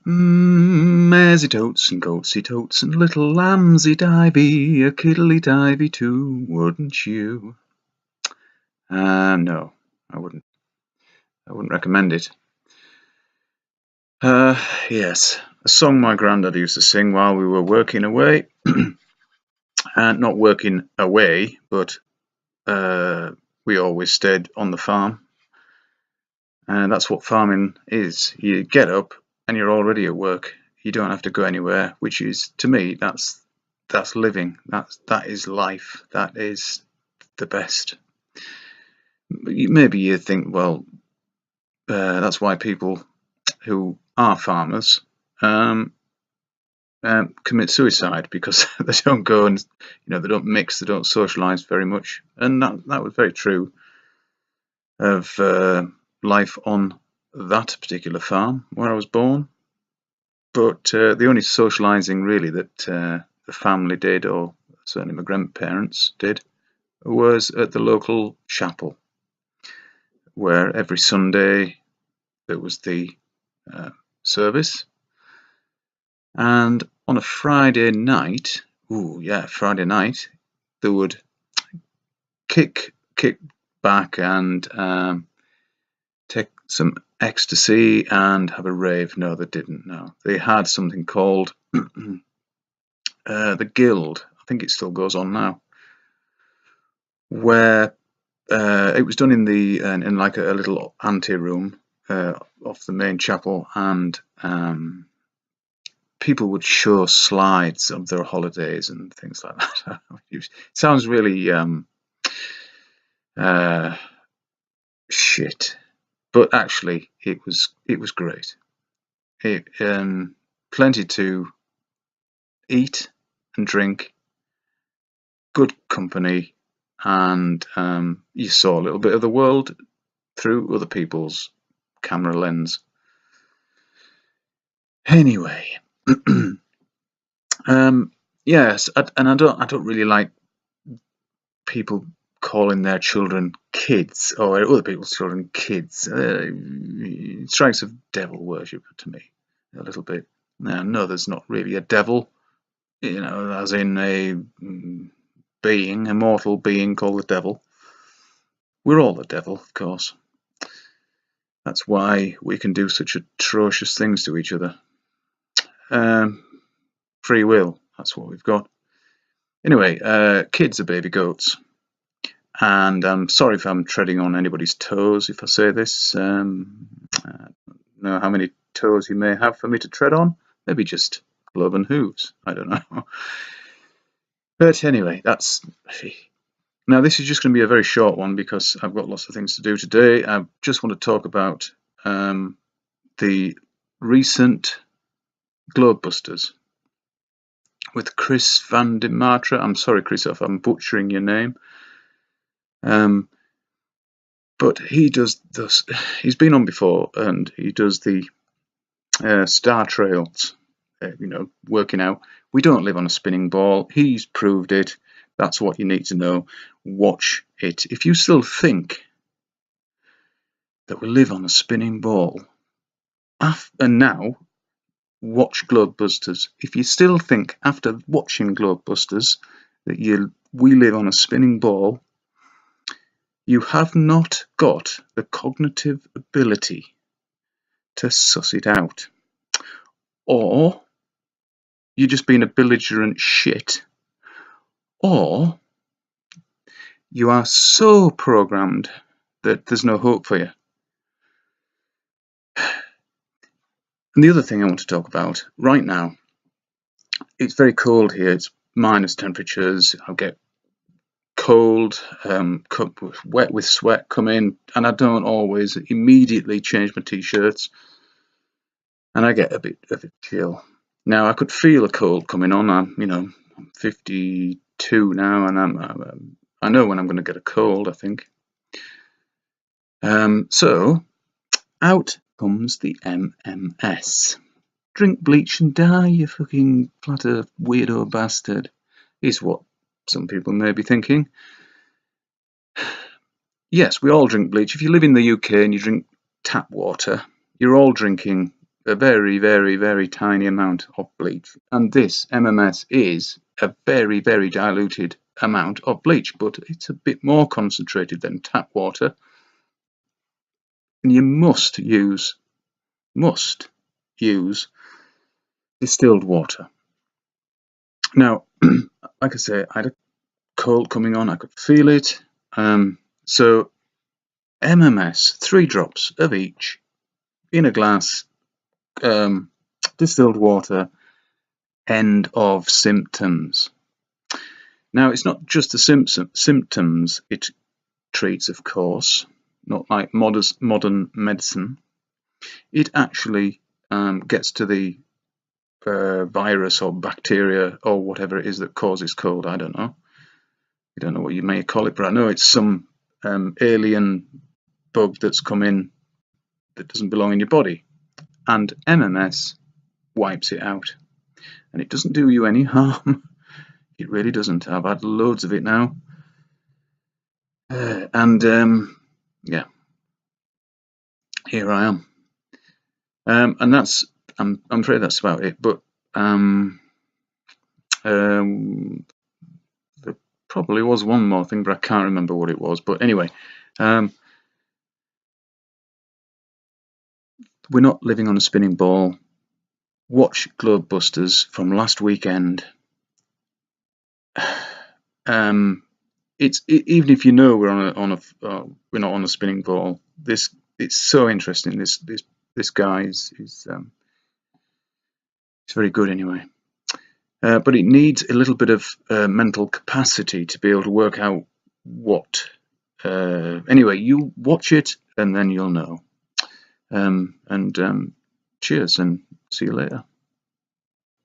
Maresy totes and goatsy totes and little lambsy divey, a kiddly divey too, wouldn't you? No, I wouldn't. I wouldn't recommend it. Yes, a song my granddad used to sing while we were working away. Not working away, but we always stayed on the farm. And that's what farming is. You get up and you're already at work. You don't have to go anywhere, which is, to me, that's living. That is life. That is the best. Maybe you think, well, that's why people who are farmers commit suicide, because they don't go and they don't mix, they don't socialise very much, and that was very true of life on that particular farm where I was born. But the only socialising really that the family did, or certainly my grandparents did, was at the local chapel, where every Sunday there was the service, and on a Friday night, Friday night, they would kick back and take some ecstasy and have a rave. No, they didn't. No, they had something called the Guild. I think it still goes on now, where it was done in like a little ante room off the main chapel, and people would show slides of their holidays and things like that. It sounds really shit, but actually it was great. Plenty to eat and drink, good company, and you saw a little bit of the world through other people's camera lens. Anyway, yes, and I don't really like people calling their children kids, or other people's children kids. It strikes of devil worship to me a little bit. Now, no, there's not really a devil, as in a being, a mortal being called the devil. We're all the devil, of course. That's why we can do such atrocious things to each other. Free will, that's what we've got. Anyway, kids are baby goats. And I'm sorry if I'm treading on anybody's toes if I say this. I don't know how many toes you may have for me to tread on. Maybe just cloven hooves. I don't know. But anyway, now this is just going to be a very short one because I've got lots of things to do today. I just want to talk about the recent GLOBEBUSTERS with Chris van de Matra. I'm sorry, Chris, if I'm butchering your name. But he does this. He's been on before, and he does the star trails. Working out. We don't live on a spinning ball. He's proved it. That's what you need to know. Watch it. If you still think that we live on a spinning ball, and now watch GLOBEBUSTERS. If you still think after watching GLOBEBUSTERS that we live on a spinning ball, you have not got the cognitive ability to suss it out. Or you're just being a belligerent shit. Or you are so programmed that there's no hope for you. And the other thing I want to talk about right now, it's very cold here. It's minus temperatures. I'll get cold, wet with sweat come in, and I don't always immediately change my t-shirts, and I get a bit of a chill. Now I could feel a cold coming on. I'm 52 now, and I know when I'm going to get a cold, I think. So out comes the MMS. Drink bleach and die, you fucking flat earth weirdo bastard, is what some people may be thinking. Yes, we all drink bleach. If you live in the UK and you drink tap water, you're all drinking a very, very, very tiny amount of bleach. And this MMS is a very, very diluted amount of bleach, but it's a bit more concentrated than tap water. And you must use distilled water. Now, like I say, I had a cold coming on, I could feel it. So MMS, 3 drops of each in a glass, distilled water, end of symptoms. Now, it's not just the symptoms it treats, of course, not like modern medicine. It actually gets to the virus or bacteria or whatever it is that causes cold. I don't know. I don't know what you may call it, but I know it's some alien bug that's come in that doesn't belong in your body. And MMS wipes it out. And it doesn't do you any harm. It really doesn't. I've had loads of it now. Yeah, here I am. And that's, I'm afraid that's about it. But there probably was one more thing, but I can't remember what it was. But anyway, we're not living on a spinning ball. Watch GLOBEBUSTERS from last weekend. It's even if you know we're we're not on a spinning ball. It's so interesting. This guy is he's very good anyway. But it needs a little bit of mental capacity to be able to work out what. Anyway, you watch it and then you'll know. Cheers and see you later.